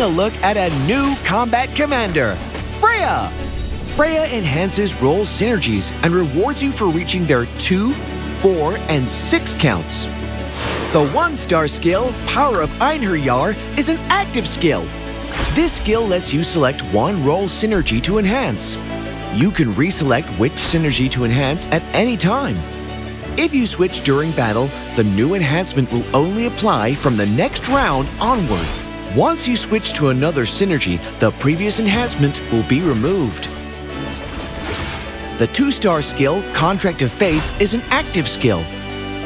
taking a look at a new combat commander, Freya! Freya enhances role synergies and rewards you for reaching their 2, 4, and 6 counts. The 1-star skill, Power of Einherjar, is an active skill. This skill lets you select one role synergy to enhance. You can reselect which synergy to enhance at any time. If you switch during battle, the new enhancement will only apply from the next round onward. Once you switch to another synergy, the previous enhancement will be removed. The 2-star skill, Contract of Faith, is an active skill.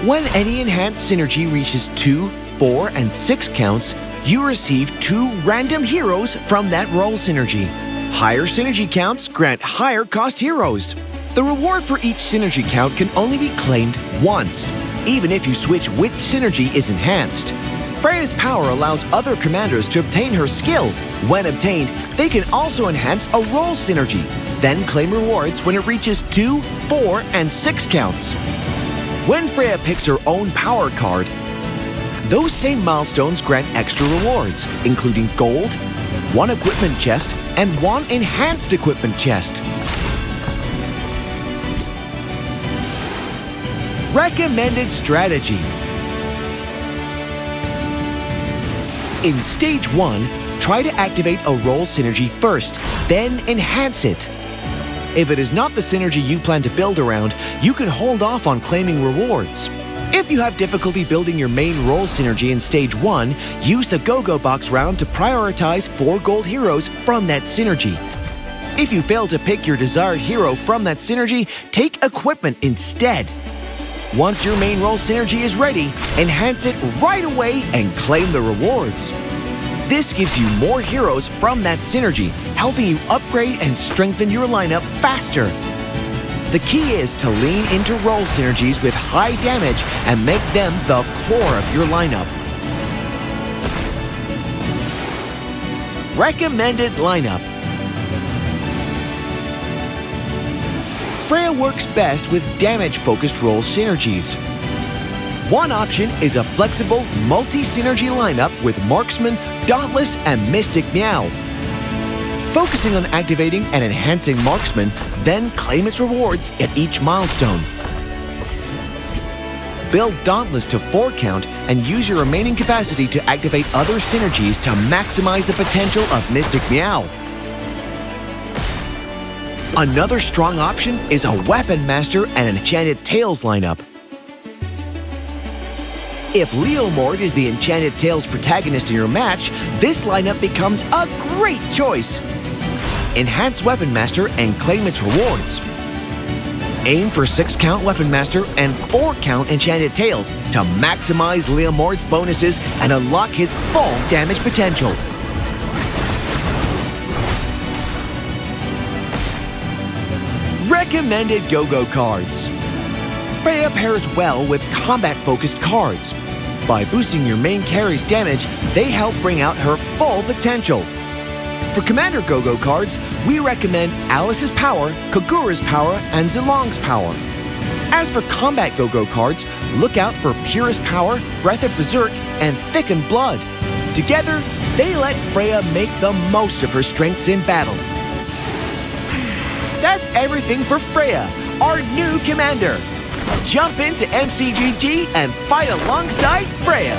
When any enhanced synergy reaches 2, 4, and 6 counts, you receive 2 random heroes from that role synergy. Higher synergy counts grant higher cost heroes. The reward for each synergy count can only be claimed once, even if you switch which synergy is enhanced. Freya's power allows other commanders to obtain her skill. When obtained, they can also enhance a role synergy, then claim rewards when it reaches 2, 4, and 6 counts. When Freya picks her own power card, those same milestones grant extra rewards, including gold, 1 equipment chest, and 1 enhanced equipment chest. Recommended strategy. In Stage 1, try to activate a role synergy first, then enhance it. If it is not the synergy you plan to build around, you can hold off on claiming rewards. If you have difficulty building your main role synergy in Stage 1, use the Go-Go Box round to prioritize 4 gold heroes from that synergy. If you fail to pick your desired hero from that synergy, take equipment instead. Once your main role synergy is ready, enhance it right away and claim the rewards. This gives you more heroes from that synergy, helping you upgrade and strengthen your lineup faster. The key is to lean into role synergies with high damage and make them the core of your lineup. Recommended lineup. Freya works best with damage-focused role synergies. One option is a flexible, multi-synergy lineup with Marksman, Dauntless, and Mystic Meow. Focusing on activating and enhancing Marksman, then claim its rewards at each milestone. Build Dauntless to 4 count and use your remaining capacity to activate other synergies to maximize the potential of Mystic Meow. Another strong option is a Weapon Master and Enchanted Tails lineup. If Leomord is the Enchanted Tails protagonist in your match, this lineup becomes a great choice. Enhance Weapon Master and claim its rewards. Aim for 6-count Weapon Master and 4-count Enchanted Tails to maximize Leomord's bonuses and unlock his full damage potential. Recommended Go-Go cards. Freya pairs well with combat-focused cards. By boosting your main carry's damage, they help bring out her full potential. For Commander Go-Go cards, we recommend Alice's Power, Kagura's Power, and Zilong's Power. As for Combat Go-Go cards, look out for Purest Power, Breath of Berserk, and Thickened Blood. Together, they let Freya make the most of her strengths in battle. That's everything for Freya, our new commander. Jump into MCGG and fight alongside Freya.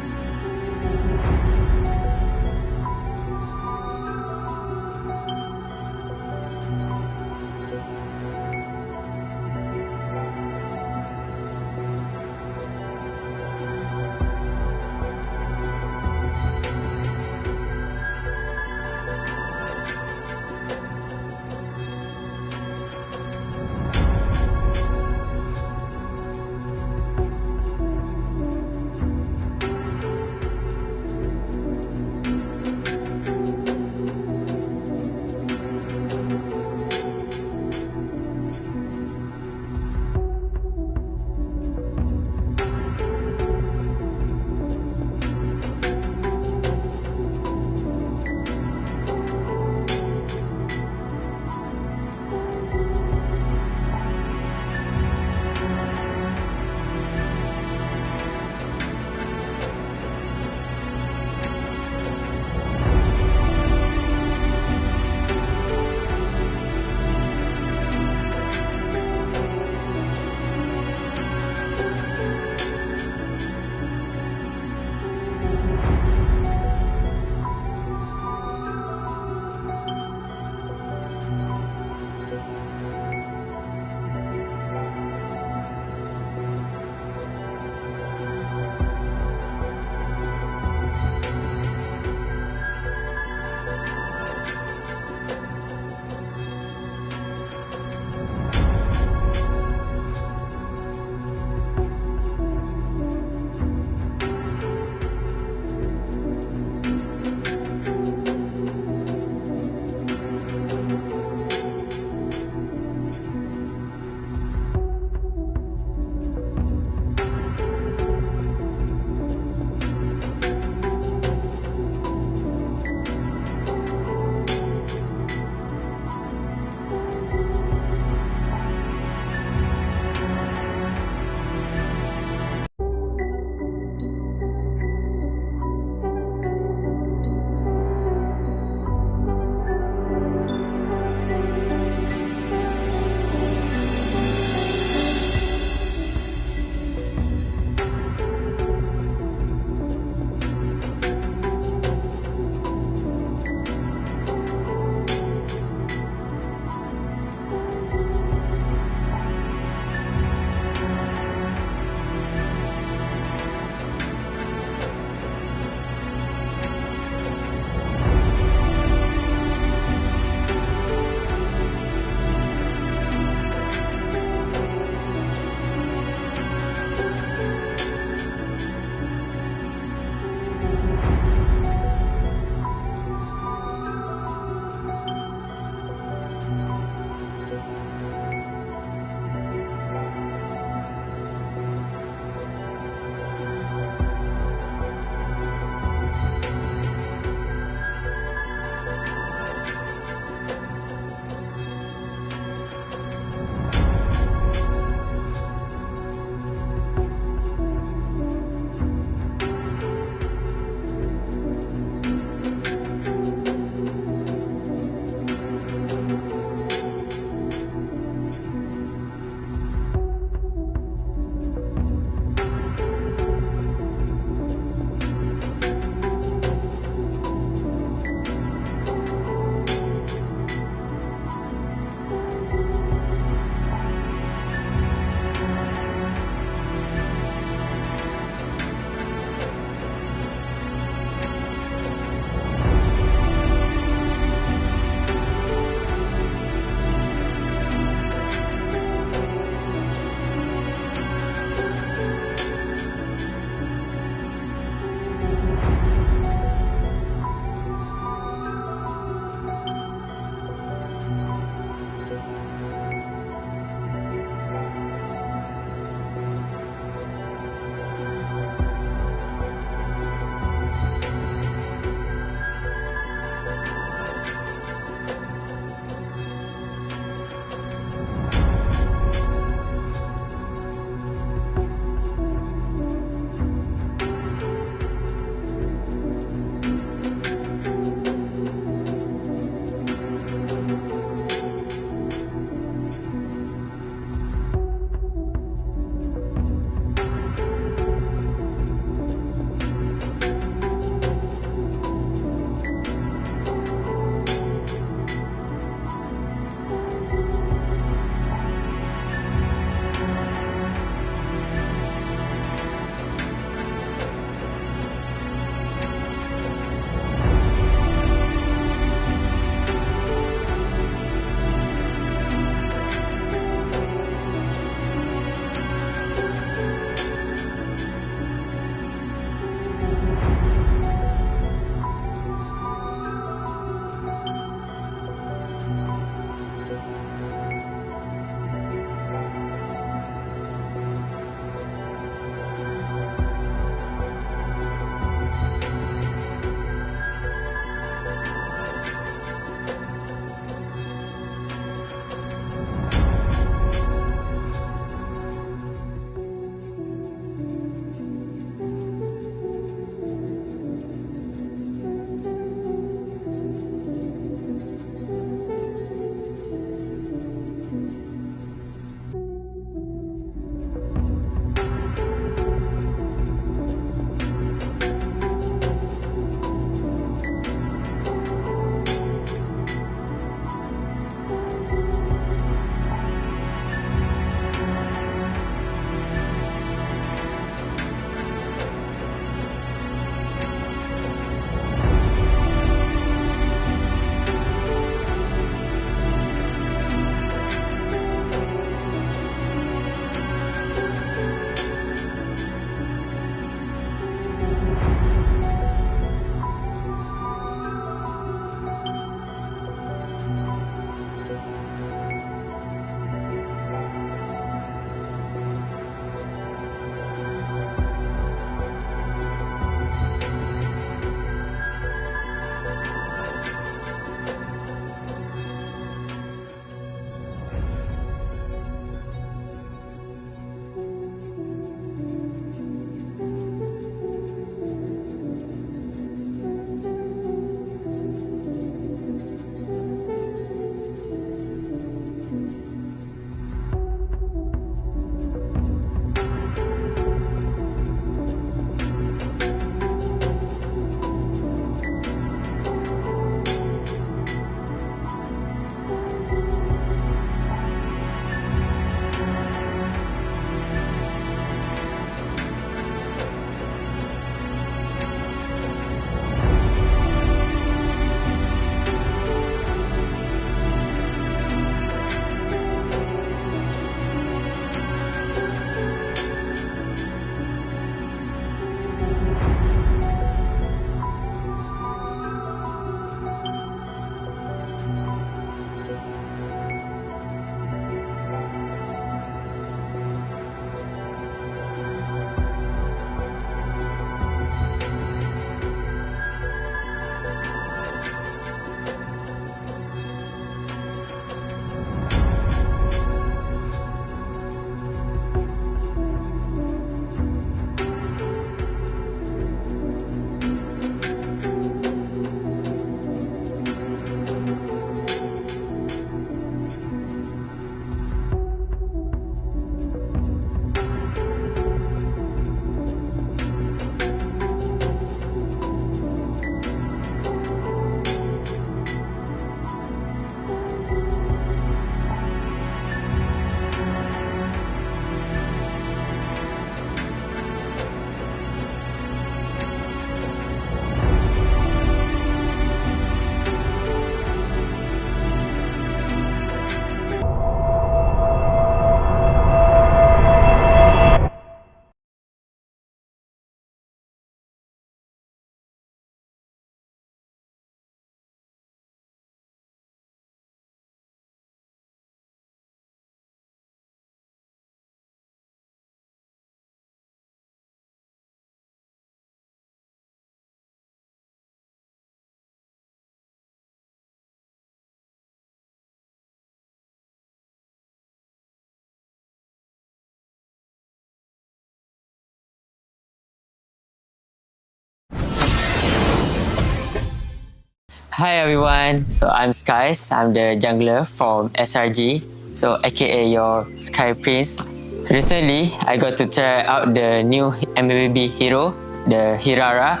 Hi everyone, so I'm Skies. I'm the jungler from SRG, so aka your Sky Prince. Recently, I got to try out the new MLB hero, the Hirara.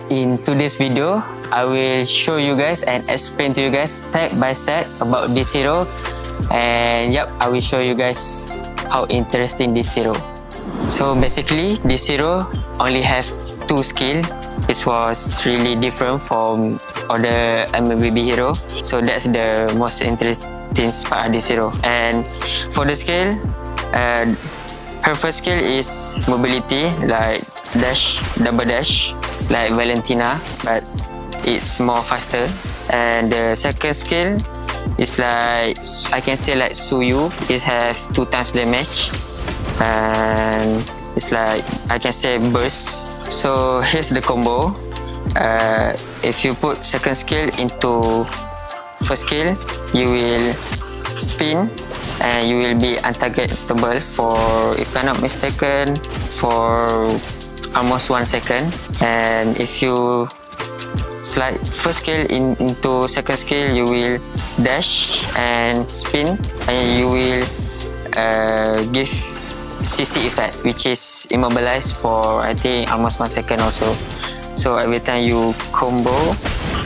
In today's video, I will show you guys and explain to you guys step by step about this hero. And yep, I will show you guys how interesting this hero. So basically, this hero only have 2 skills. This was really different from other MLB hero. So that's the most interesting part of this hero. And for the skill, her first skill is mobility, like dash, double dash, like Valentina, but it's more faster. And the second skill is like, I can say like Suyu. It has 2 times damage. And it's like, I can say burst. So here's the combo. If you put second skill into first skill, you will spin and you will be untargetable for, if I'm not mistaken, for almost 1 second. And if you slide first skill into second skill, you will dash and spin, and you will give CC effect, which is immobilized for I think almost 1 second also. So every time you combo,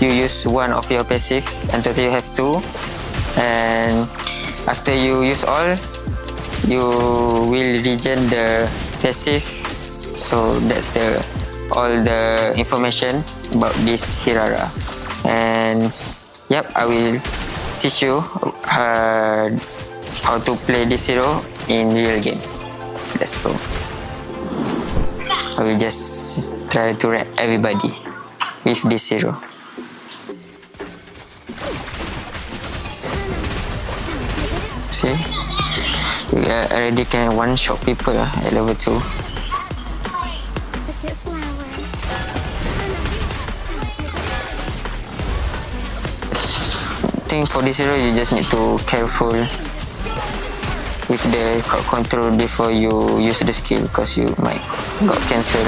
you use one of your passive, and total you have 2. And after you use all, you will regen the passive. So that's all the information about this Hirara. And yep, I will teach you how to play this hero in real game. Let's go. I will just try to wreck everybody with this hero. See? You already can one-shot people at level 2. I think for this hero you just need to careful with the crowd control before you use the skill, because you might got cancel.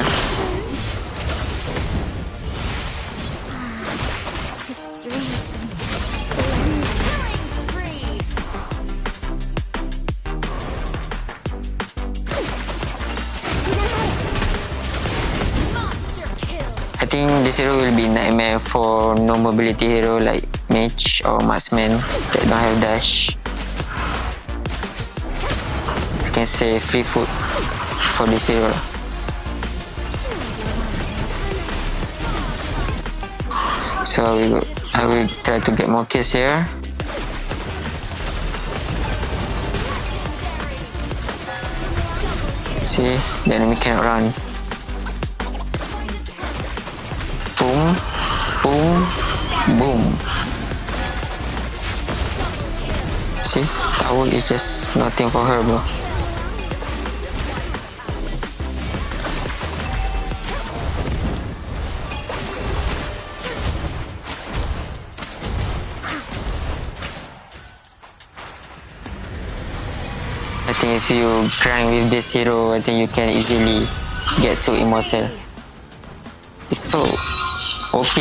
I think this hero will be nightmare for no mobility hero like mage or marksman that don't have dash. I can say free food for this hero. So I will try to get more kills here. See, the enemy cannot run. Boom, boom, boom. See, tower is just nothing for her, bro. I think if you grind with this hero, I think you can easily get to immortal. It's so OP.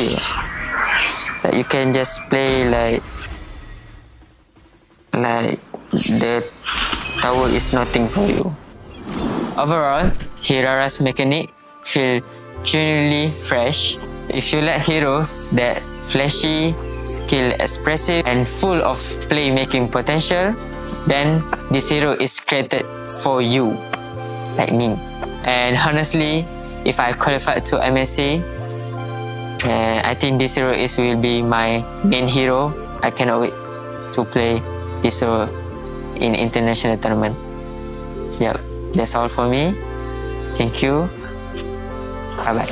Like you can just play like the tower is nothing for you. Overall, Hirara's mechanic feel genuinely fresh. If you like heroes that flashy, skill expressive, and full of playmaking potential, then this hero is created for you, like me. And honestly, if I qualify to MSC, I think this hero will be my main hero. I cannot wait to play this hero in international tournament. Yep, that's all for me. Thank you. Bye bye.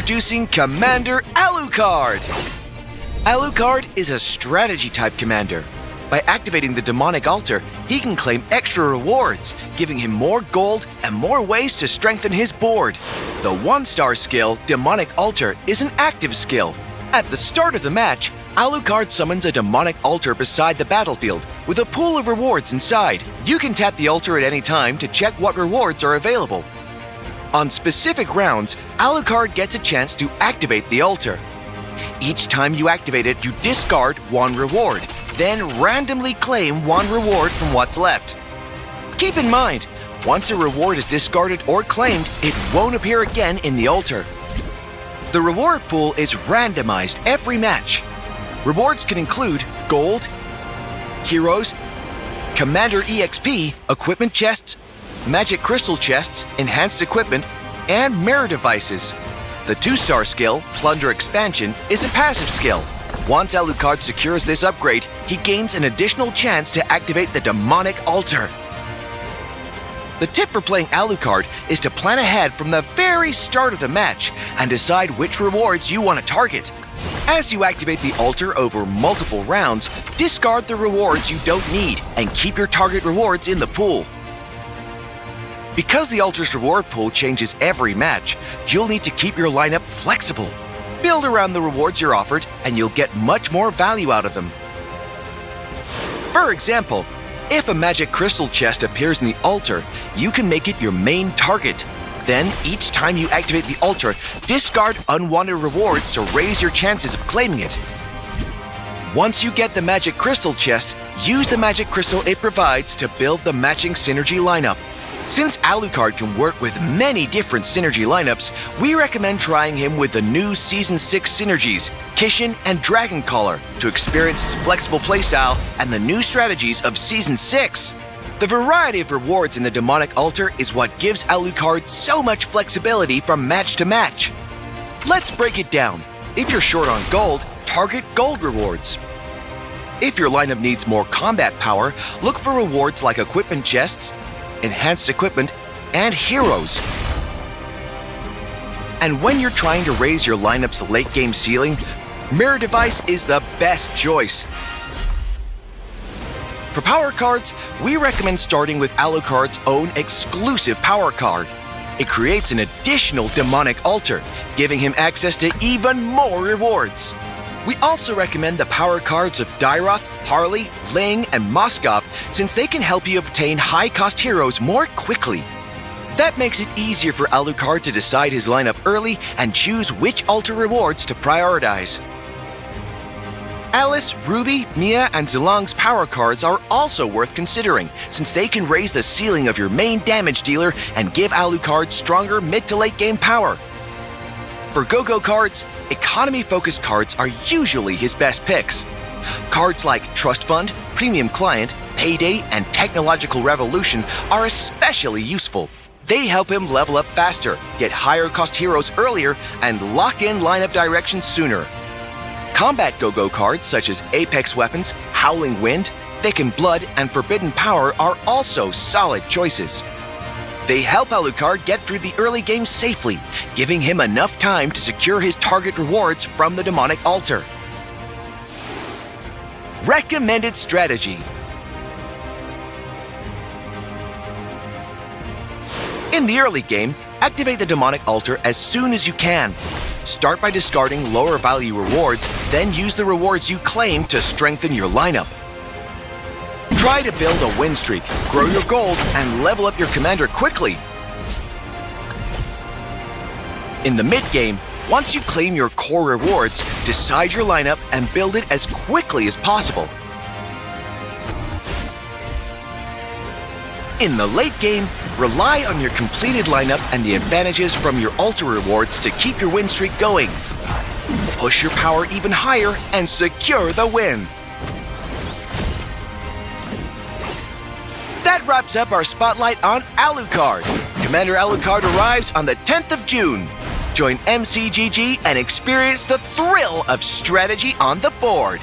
Introducing Commander Alucard! Alucard is a strategy-type commander. By activating the Demonic Altar, he can claim extra rewards, giving him more gold and more ways to strengthen his board. The 1-star skill, Demonic Altar, is an active skill. At the start of the match, Alucard summons a Demonic Altar beside the battlefield with a pool of rewards inside. You can tap the altar at any time to check what rewards are available. On specific rounds, Alucard gets a chance to activate the altar. Each time you activate it, you discard one reward, then randomly claim one reward from what's left. Keep in mind, once a reward is discarded or claimed, it won't appear again in the altar. The reward pool is randomized every match. Rewards can include gold, heroes, Commander EXP, equipment chests, magic crystal chests, enhanced equipment, and mirror devices. The 2-star skill, Plunder Expansion, is a passive skill. Once Alucard secures this upgrade, he gains an additional chance to activate the Demonic Altar. The tip for playing Alucard is to plan ahead from the very start of the match and decide which rewards you want to target. As you activate the altar over multiple rounds, discard the rewards you don't need and keep your target rewards in the pool. Because the altar's reward pool changes every match, you'll need to keep your lineup flexible. Build around the rewards you're offered, and you'll get much more value out of them. For example, if a magic crystal chest appears in the altar, you can make it your main target. Then, each time you activate the altar, discard unwanted rewards to raise your chances of claiming it. Once you get the magic crystal chest, use the magic crystal it provides to build the matching synergy lineup. Since Alucard can work with many different synergy lineups, we recommend trying him with the new Season 6 synergies, Kishin and Dragoncaller, to experience his flexible playstyle and the new strategies of Season 6. The variety of rewards in the Demonic Altar is what gives Alucard so much flexibility from match to match. Let's break it down. If you're short on gold, target gold rewards. If your lineup needs more combat power, look for rewards like equipment chests, enhanced equipment, and heroes. And when you're trying to raise your lineup's late game ceiling, Mirror Device is the best choice. For power cards, we recommend starting with Alucard's own exclusive power card. It creates an additional Demonic Altar, giving him access to even more rewards. We also recommend the power cards of Dairoth, Harley, Ling, and Moskov, since they can help you obtain high-cost heroes more quickly. That makes it easier for Alucard to decide his lineup early and choose which altar rewards to prioritize. Alice, Ruby, Mia, and Zilong's power cards are also worth considering, since they can raise the ceiling of your main damage dealer and give Alucard stronger mid to late game power. For Go-Go cards, economy-focused cards are usually his best picks. Cards like Trust Fund, Premium Client, Payday, and Technological Revolution are especially useful. They help him level up faster, get higher-cost heroes earlier, and lock in lineup directions sooner. Combat Go-Go cards such as Apex Weapons, Howling Wind, Thickened Blood, and Forbidden Power are also solid choices. They help Alucard get through the early game safely, giving him enough time to secure his target rewards from the Demonic Altar. Recommended strategy. In the early game, activate the Demonic Altar as soon as you can. Start by discarding lower value rewards, then use the rewards you claim to strengthen your lineup. Try to build a win streak, grow your gold, and level up your commander quickly. In the mid-game, once you claim your core rewards, decide your lineup and build it as quickly as possible. In the late game, rely on your completed lineup and the advantages from your altar rewards to keep your win streak going. Push your power even higher and secure the win. That wraps up our spotlight on Alucard. Commander Alucard arrives on the 10th of June. Join MCGG and experience the thrill of strategy on the board.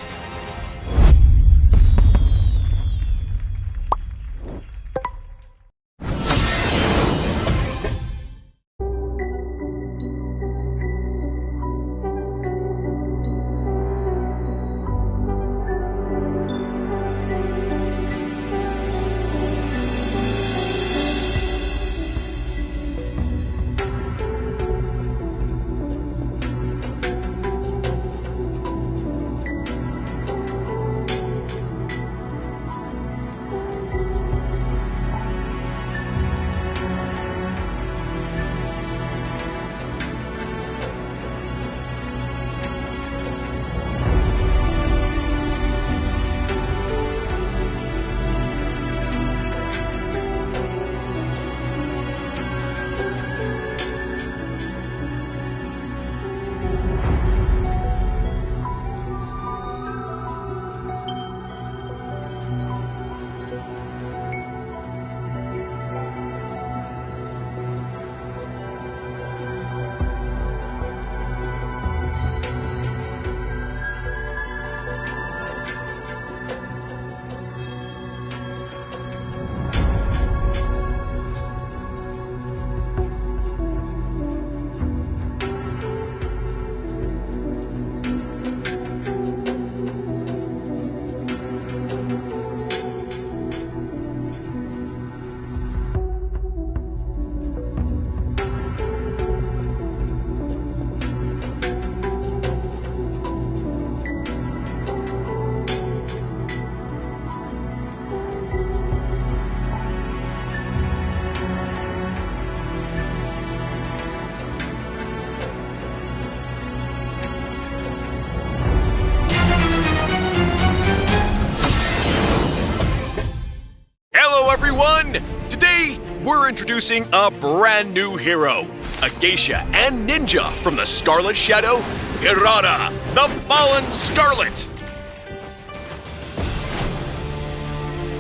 everyone! Today, we're introducing a brand new hero, a geisha and ninja from the Scarlet Shadow, Hirata, the Fallen Scarlet!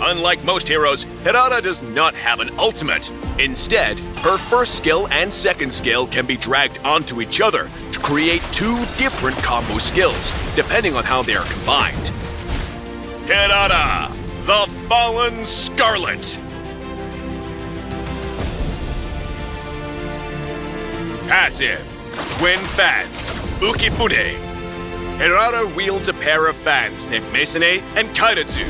Unlike most heroes, Hirata does not have an ultimate. Instead, her first skill and second skill can be dragged onto each other to create two different combo skills, depending on how they are combined. Hirata, the Fallen Scarlet! Passive, Twin Fans, Ukifune. Hirata wields a pair of fans named Mesene and Kairatsu.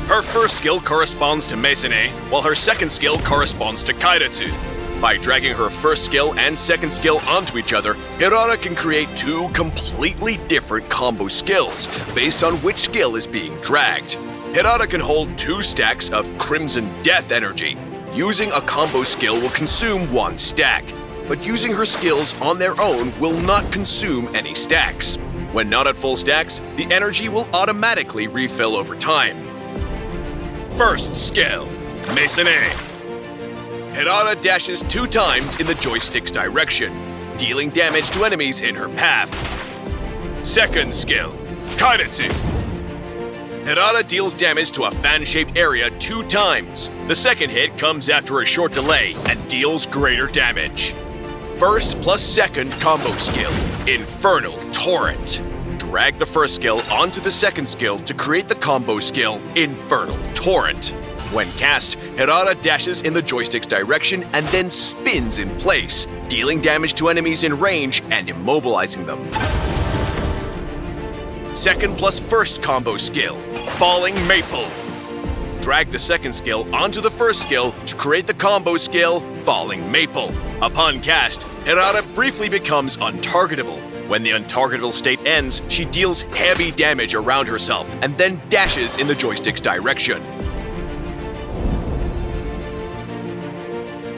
Her first skill corresponds to Mesene, while her second skill corresponds to Kairatsu. By dragging her first skill and second skill onto each other, Hirata can create two completely different combo skills based on which skill is being dragged. Hirata can hold 2 stacks of Crimson Death energy. Using a combo skill will consume 1 stack, but using her skills on their own will not consume any stacks. When not at full stacks, the energy will automatically refill over time. First skill, Mesene. Hirata dashes 2 times in the joystick's direction, dealing damage to enemies in her path. Second skill, Kairatsu. Hirata deals damage to a fan-shaped area 2 times. The second hit comes after a short delay and deals greater damage. First plus second combo skill, Infernal Torrent. Drag the first skill onto the second skill to create the combo skill, Infernal Torrent. When cast, Hirata dashes in the joystick's direction and then spins in place, dealing damage to enemies in range and immobilizing them. Second plus first combo skill, Falling Maple. Drag the second skill onto the first skill to create the combo skill, Falling Maple. Upon cast, Hirata briefly becomes untargetable. When the untargetable state ends, she deals heavy damage around herself and then dashes in the joystick's direction.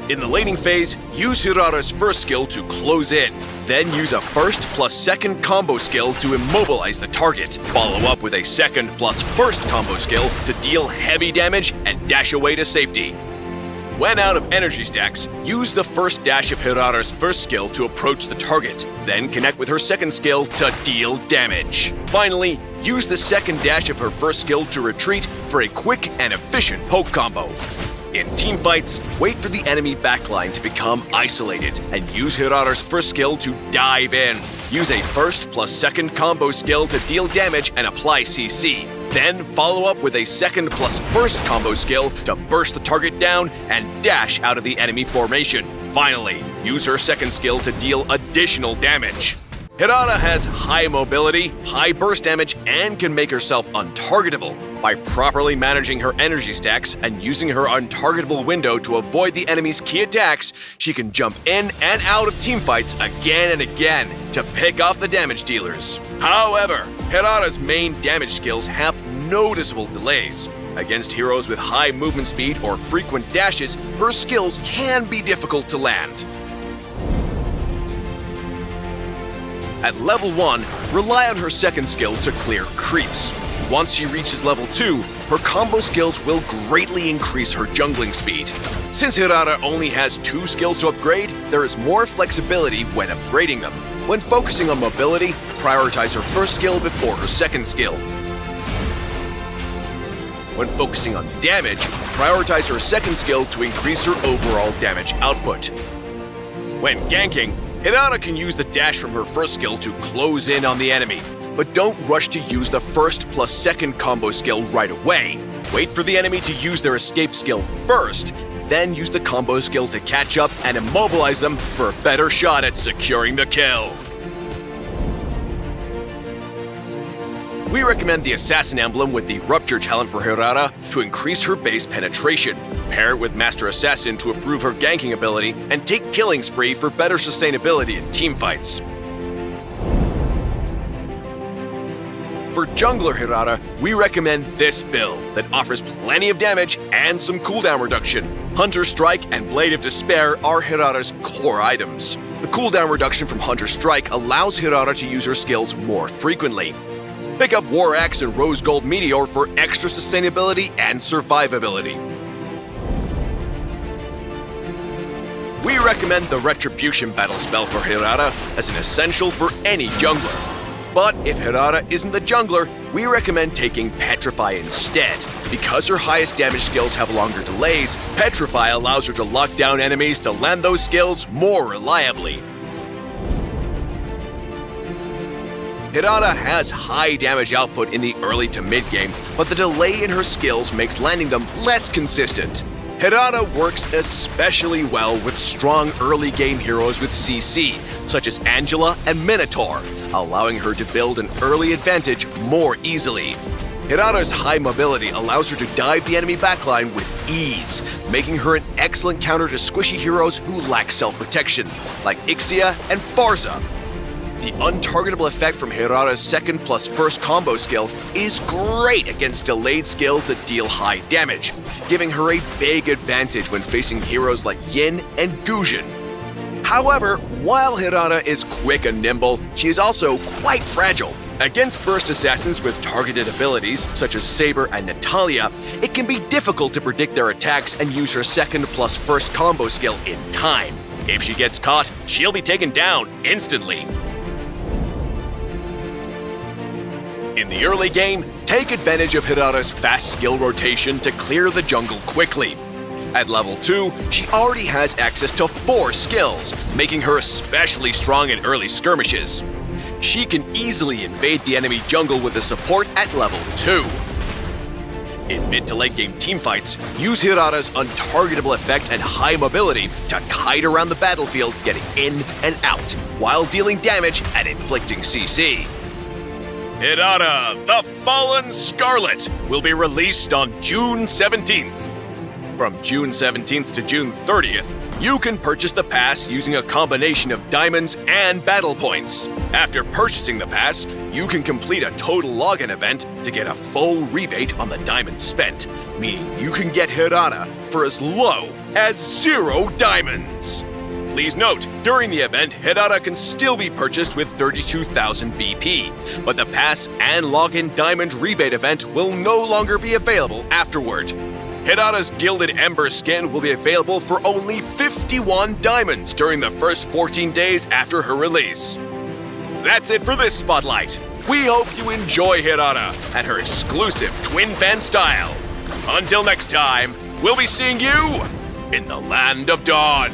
In the laning phase, use Hirata's first skill to close in, then use a first plus second combo skill to immobilize the target. Follow up with a second plus first combo skill to deal heavy damage and dash away to safety. When out of energy stacks, use the first dash of Hirata's first skill to approach the target, then connect with her second skill to deal damage. Finally, use the second dash of her first skill to retreat for a quick and efficient poke combo. In teamfights, wait for the enemy backline to become isolated and use Hirata's first skill to dive in. Use a first plus second combo skill to deal damage and apply CC. Then follow up with a second plus first combo skill to burst the target down and dash out of the enemy formation. Finally, use her second skill to deal additional damage. Hirata has high mobility, high burst damage, and can make herself untargetable. By properly managing her energy stacks and using her untargetable window to avoid the enemy's key attacks, she can jump in and out of teamfights again and again to pick off the damage dealers. However, Hirata's main damage skills have noticeable delays. Against heroes with high movement speed or frequent dashes, her skills can be difficult to land. At level 1, rely on her second skill to clear creeps. Once she reaches level 2, her combo skills will greatly increase her jungling speed. Since Hirata only has 2 skills to upgrade, there is more flexibility when upgrading them. When focusing on mobility, prioritize her first skill before her second skill. When focusing on damage, prioritize her second skill to increase her overall damage output. When ganking, Hirata can use the dash from her first skill to close in on the enemy, but don't rush to use the first plus second combo skill right away. Wait for the enemy to use their escape skill first, then use the combo skill to catch up and immobilize them for a better shot at securing the kill. We recommend the Assassin Emblem with the Rupture talent for Hirata to increase her base penetration. Pair it with Master Assassin to improve her ganking ability, and take Killing Spree for better sustainability in teamfights. For Jungler Hirata, we recommend this build that offers plenty of damage and some cooldown reduction. Hunter Strike and Blade of Despair are Hirata's core items. The cooldown reduction from Hunter Strike allows Hirata to use her skills more frequently. Pick up War Axe and Rose Gold Meteor for extra sustainability and survivability. we recommend the Retribution battle spell for Hirata as an essential for any jungler. But if Hirata isn't the jungler, we recommend taking Petrify instead. Because her highest damage skills have longer delays, Petrify allows her to lock down enemies to land those skills more reliably. Hirata has high damage output in the early to mid game, but the delay in her skills makes landing them less consistent. Hirata works especially well with strong early game heroes with CC, such as Angela and Minotaur, allowing her to build an early advantage more easily. Hirata's high mobility allows her to dive the enemy backline with ease, making her an excellent counter to squishy heroes who lack self-protection, like Ixia and Farza. The untargetable effect from Hirata's second plus first combo skill is great against delayed skills that deal high damage, giving her a big advantage when facing heroes like Yin and Gujin. However, while Hirata is quick and nimble, she is also quite fragile. Against burst assassins with targeted abilities, such as Saber and Natalia, it can be difficult to predict their attacks and use her second plus first combo skill in time. If she gets caught, she'll be taken down instantly. In the early game, take advantage of Hirata's fast skill rotation to clear the jungle quickly. At level 2, she already has access to 4 skills, making her especially strong in early skirmishes. She can easily invade the enemy jungle with a support at level 2. In mid to late game teamfights, use Hirata's untargetable effect and high mobility to kite around the battlefield, getting in and out, while dealing damage and inflicting CC. Hirata, the Fallen Scarlet, will be released on June 17th. From June 17th to June 30th, you can purchase the pass using a combination of diamonds and battle points. After purchasing the pass, you can complete a total login event to get a full rebate on the diamonds spent, meaning you can get Hirata for as low as 0 diamonds. Please note, during the event, Hirata can still be purchased with 32,000 BP, but the pass and login diamond rebate event will no longer be available afterward. Hirata's Gilded Ember skin will be available for only 51 diamonds during the first 14 days after her release. That's it for this spotlight. We hope you enjoy Hirata and her exclusive twin fan style. Until next time, we'll be seeing you in the Land of Dawn.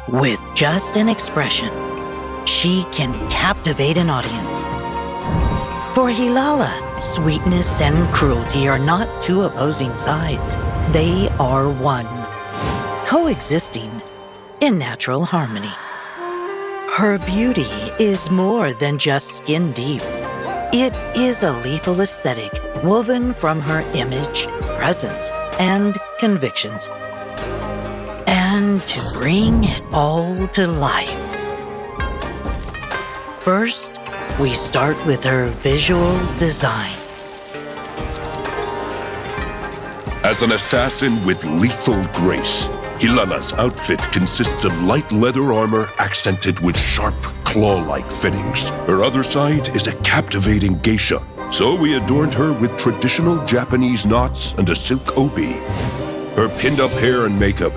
With just an expression, she can captivate an audience. For Hilala, sweetness and cruelty are not two opposing sides. They are one, coexisting in natural harmony. Her beauty is more than just skin deep. It is a lethal aesthetic woven from her image, presence, and convictions. And to bring it all to life. First, we start with her visual design. As an assassin with lethal grace, Hilala's outfit consists of light leather armor accented with sharp, claw-like fittings. Her other side is a captivating geisha, so we adorned her with traditional Japanese knots and a silk obi. Her pinned-up hair and makeup,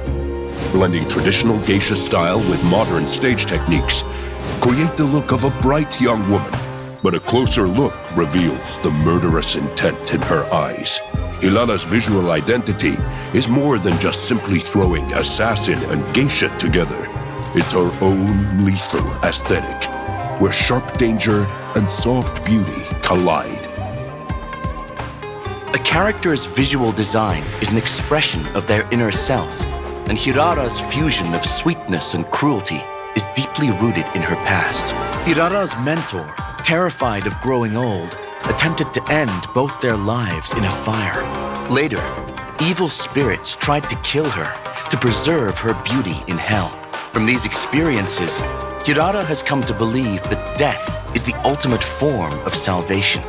blending traditional geisha style with modern stage techniques, create the look of a bright young woman. But a closer look reveals the murderous intent in her eyes. Hilala's visual identity is more than just simply throwing assassin and geisha together. It's her own lethal aesthetic, where sharp danger and soft beauty collide. A character's visual design is an expression of their inner self, and Hirara's fusion of sweetness and cruelty is deeply rooted in her past. Hirara's mentor, terrified of growing old, attempted to end both their lives in a fire. Later, evil spirits tried to kill her to preserve her beauty in hell. From these experiences, Hirara has come to believe that death is the ultimate form of salvation.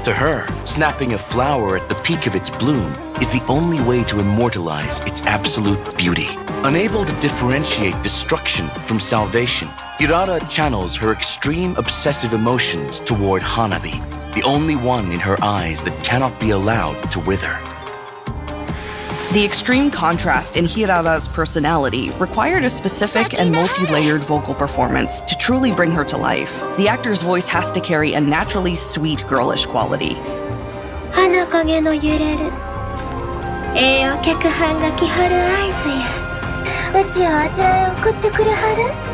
To her, snapping a flower at the peak of its bloom is the only way to immortalize its absolute beauty. Unable to differentiate destruction from salvation, Hirara channels her extreme obsessive emotions toward Hanabi, the only one in her eyes that cannot be allowed to wither. The extreme contrast in Hirara's personality required a specific and multi-layered vocal performance to truly bring her to life. The actor's voice has to carry a naturally sweet, girlish quality. 花影の揺れる栄養客飯が来はる合図やうちをあちらへ送ってくれはる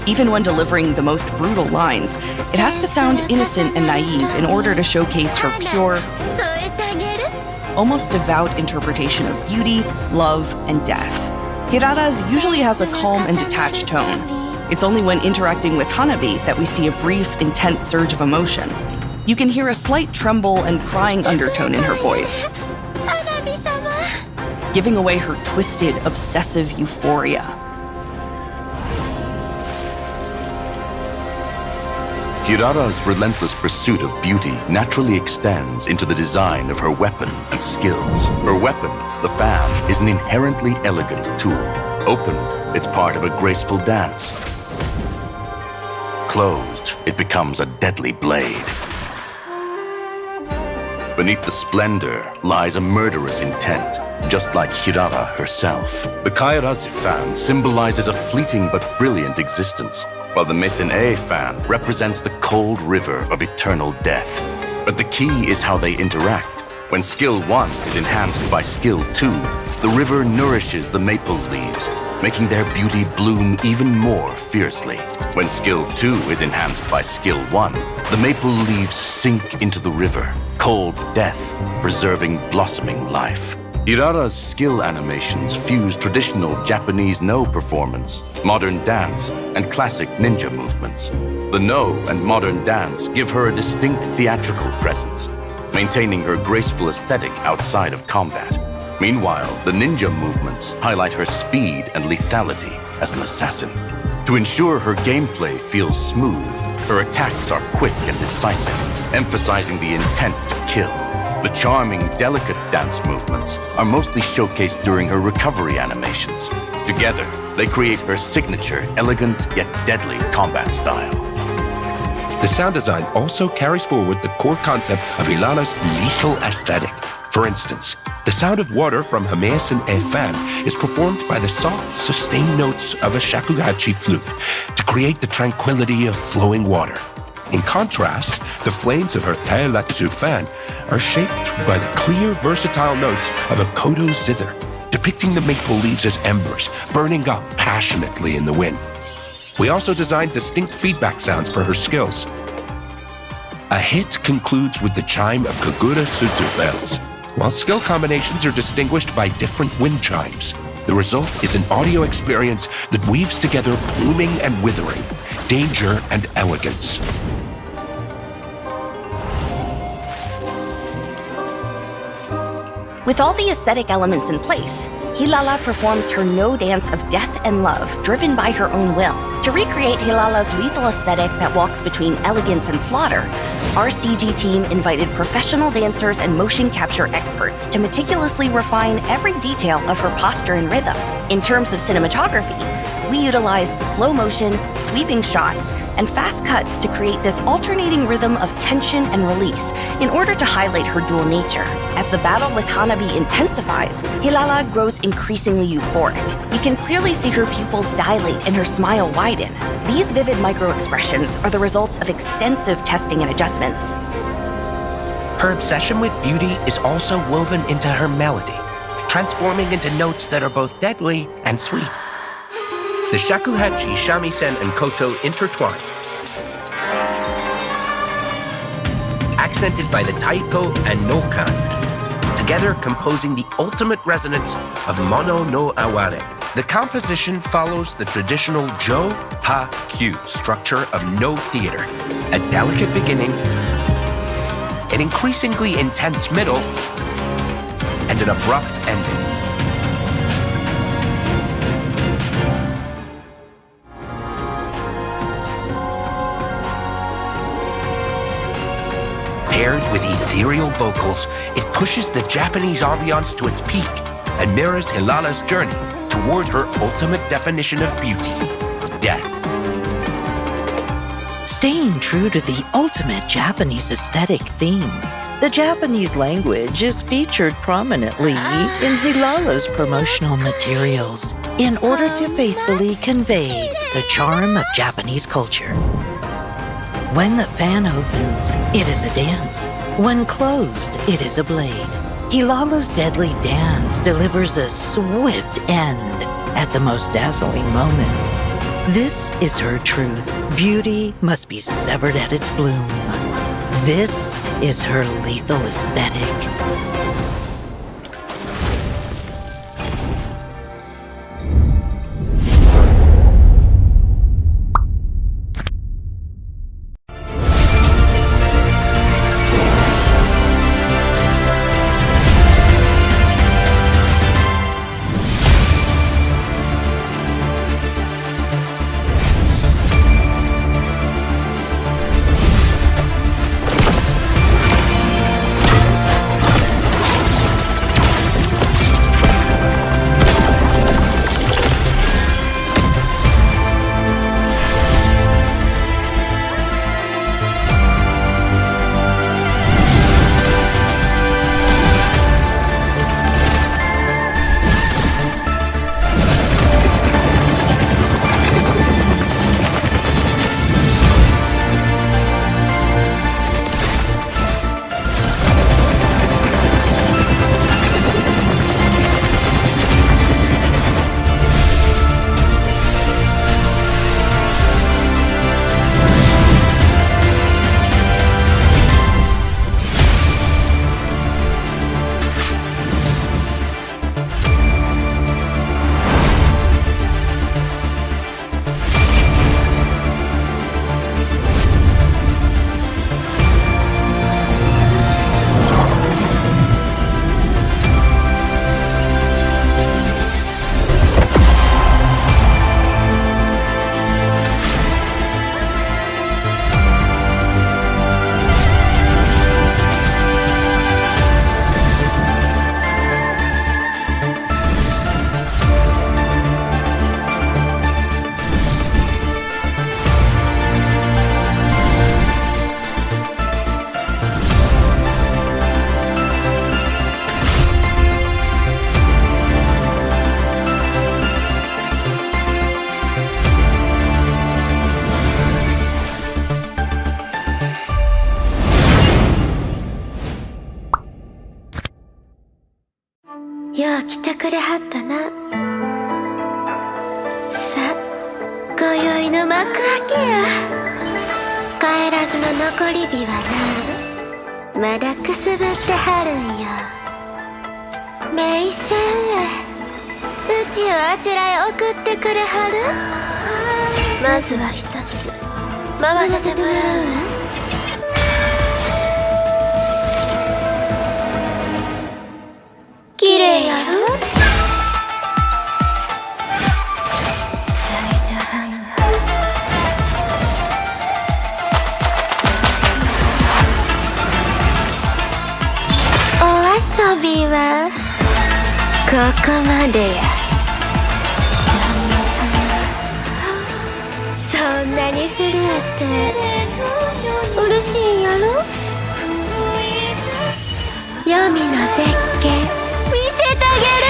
Even when delivering the most brutal lines, it has to sound innocent and naive in order to showcase her pure, 添えてあげる almost devout interpretation of beauty, love, and death. Hirara's usually has a calm and detached tone. It's only when interacting with Hanabi that we see a brief, intense surge of emotion. You can hear a slight tremble and crying undertone in her voice, 花火様 giving away her twisted, obsessive euphoria. Hirara's relentless pursuit of beauty naturally extends into the design of her weapon and skills. Her weapon, the fan, is an inherently elegant tool. Opened, it's part of a graceful dance. Closed, it becomes a deadly blade. Beneath the splendor lies a murderous intent, just like Hirara herself. The Kairazu fan symbolizes a fleeting but brilliant existence, while the Meisen-e fan represents the cold river of eternal death. But the key is how they interact. When skill 1 is enhanced by skill 2, the river nourishes the maple leaves, making their beauty bloom even more fiercely. When skill 2 is enhanced by skill 1, the maple leaves sink into the river, cold death, preserving blossoming life. Hirara's skill animations fuse traditional Japanese no performance, modern dance, and classic ninja movements. The no and modern dance give her a distinct theatrical presence, maintaining her graceful aesthetic outside of combat. Meanwhile, the ninja movements highlight her speed and lethality as an assassin. To ensure her gameplay feels smooth, her attacks are quick and decisive, emphasizing the intent to kill. The charming, delicate dance movements are mostly showcased during her recovery animations. Together, they create her signature, elegant yet deadly combat style. The sound design also carries forward the core concept of Hilala's lethal aesthetic. For instance, the sound of water from Meisen-e fan is performed by the soft, sustained notes of a shakuhachi flute to create the tranquility of flowing water. In contrast, the flames of her Kairatsu fan are shaped by the clear, versatile notes of a koto zither, depicting the maple leaves as embers, burning up passionately in the wind. We also designed distinct feedback sounds for her skills. A hit concludes with the chime of Kagura Suzu bells, while skill combinations are distinguished by different wind chimes. The result is an audio experience that weaves together blooming and withering, danger and elegance. With all the aesthetic elements in place, Hilala performs her no dance of death and love, driven by her own will. To recreate Hilala's lethal aesthetic that walks between elegance and slaughter, our CG team invited professional dancers and motion capture experts to meticulously refine every detail of her posture and rhythm. In terms of cinematography, we utilized slow motion, sweeping shots, and fast cuts to create this alternating rhythm of tension and release in order to highlight her dual nature. As the battle with Hanabi intensifies, Hilala grows increasingly euphoric. You can clearly see her pupils dilate and her smile widen. These vivid micro-expressions are the results of extensive testing and adjustments. Her obsession with beauty is also woven into her melody, transforming into notes that are both deadly and sweet. The shakuhachi, shamisen, and koto intertwine, accented by the taiko and nokan, together composing the ultimate resonance of mono no aware. The composition follows the traditional jo-ha-kyu structure of no theater, a delicate beginning, an increasingly intense middle, and an abrupt ending. Paired with ethereal vocals, it pushes the Japanese ambiance to its peak and mirrors Hilala's journey toward her ultimate definition of beauty, death. Staying true to the ultimate Japanese aesthetic theme, the Japanese language is featured prominently in Hilala's promotional materials in order to faithfully convey the charm of Japanese culture. When the fan opens, it is a dance. When closed, it is a blade. Hilala's deadly dance delivers a swift end at the most dazzling moment. This is her truth. Beauty must be severed at its bloom. This is her lethal aesthetic. れはったな。さあ今宵の幕開けや。帰らずの残り火はな、まだくすぶってはるんよ。メイセンへ、うちをあちらへ送ってくれはる？まずは一つ回させてもらうわ。綺麗やろ？咲いた花お遊びはここまでや。そんなに震えて嬉しいんやろ？黄泉の絶景見せてあげる。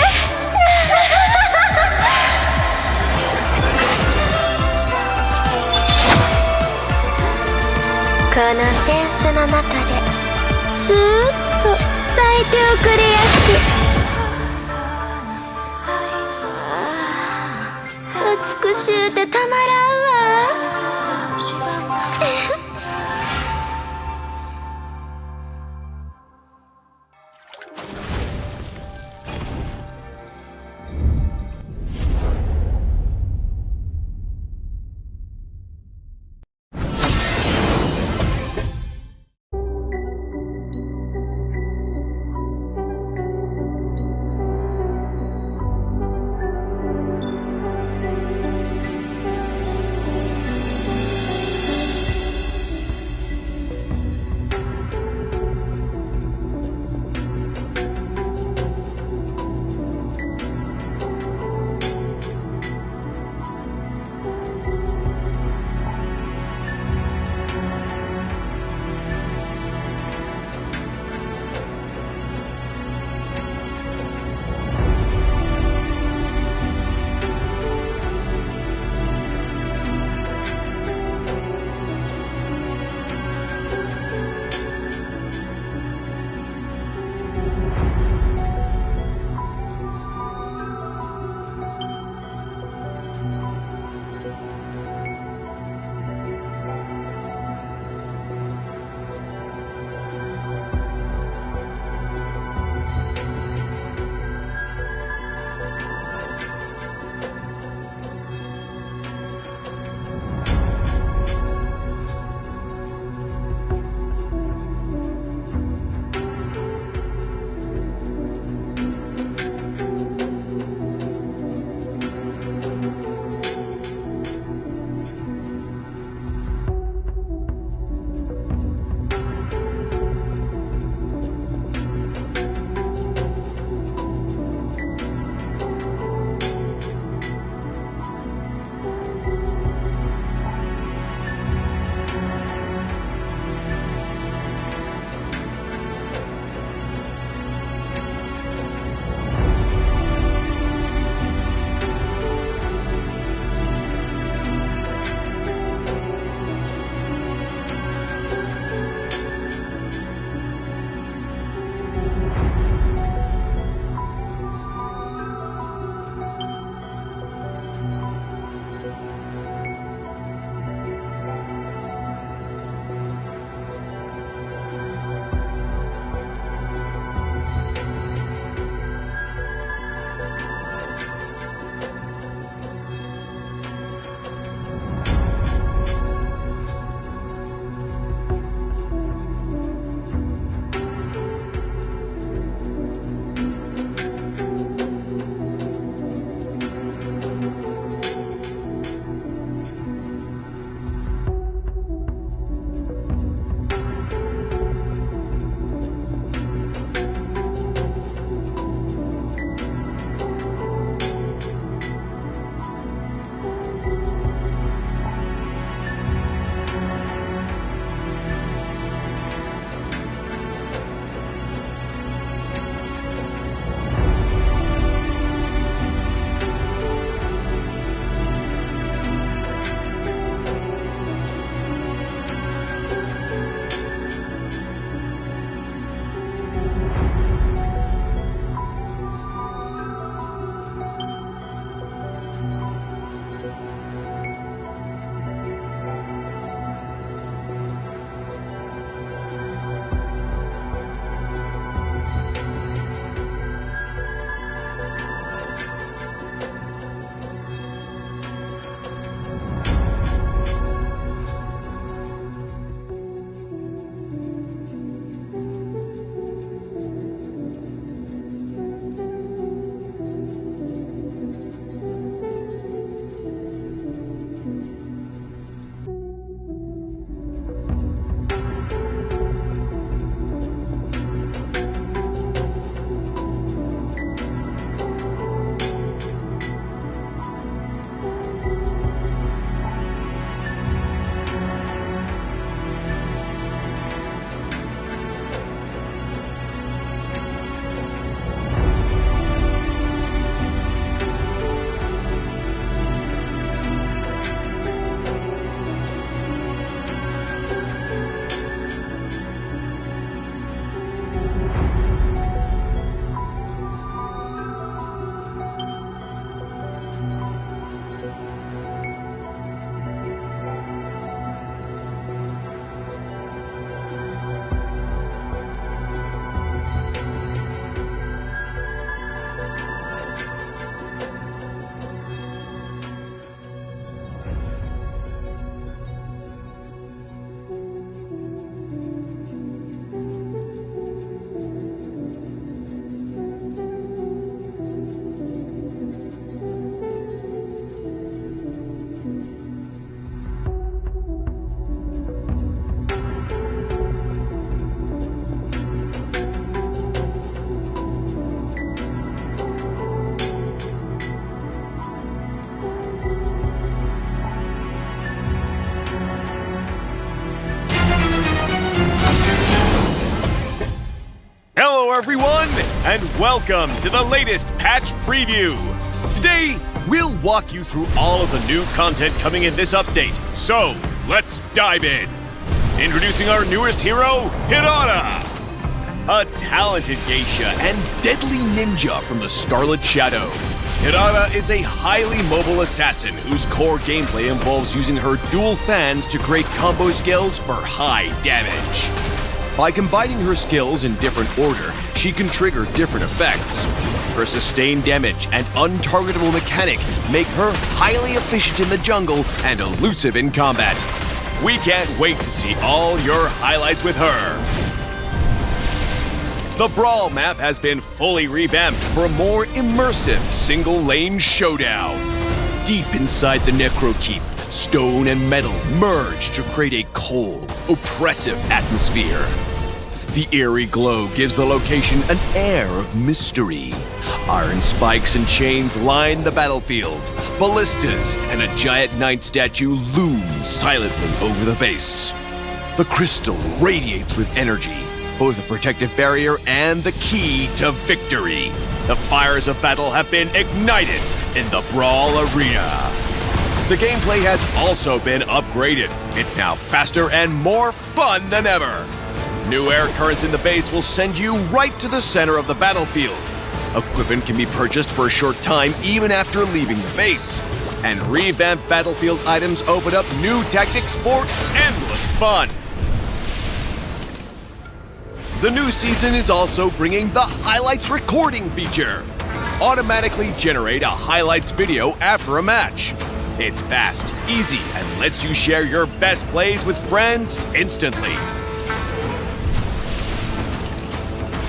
このセンスの中でずーっと咲いておくれやし。美しゅうてたまらんわ。everyone, and welcome to the latest patch preview. Today, we'll walk you through all of the new content coming in this update. So, let's dive in. Introducing our newest hero, Hirata, a talented geisha and deadly ninja from the Scarlet Shadow. Hirata is a highly mobile assassin whose core gameplay involves using her dual fans to create combo skills for high damage. By combining her skills in different order, she can trigger different effects. Her sustained damage and untargetable mechanic make her highly efficient in the jungle and elusive in combat. We can't wait to see all your highlights with her. The Brawl map has been fully revamped for a more immersive single-lane showdown. Deep inside the Necrokeep, stone and metal merge to create a cold, oppressive atmosphere. The eerie glow gives the location an air of mystery. Iron spikes and chains line the battlefield. Ballistas and a giant knight statue loom silently over the base. The crystal radiates with energy, both a protective barrier and the key to victory. The fires of battle have been ignited in the Brawl arena. The gameplay has also been upgraded. It's now faster and more fun than ever. New air currents in the base will send you right to the center of the battlefield. Equipment can be purchased for a short time even after leaving the base. And revamped battlefield items open up new tactics for endless fun. The new season is also bringing the Highlights recording feature. Automatically generate a highlights video after a match. It's fast, easy, and lets you share your best plays with friends instantly.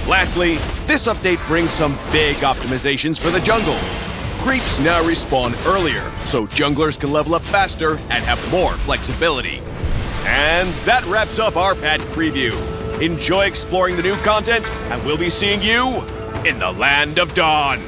Lastly, this update brings some big optimizations for the jungle. Creeps now respawn earlier, so junglers can level up faster and have more flexibility. And that wraps up our patch preview. Enjoy exploring the new content, and we'll be seeing you in the Land of Dawn.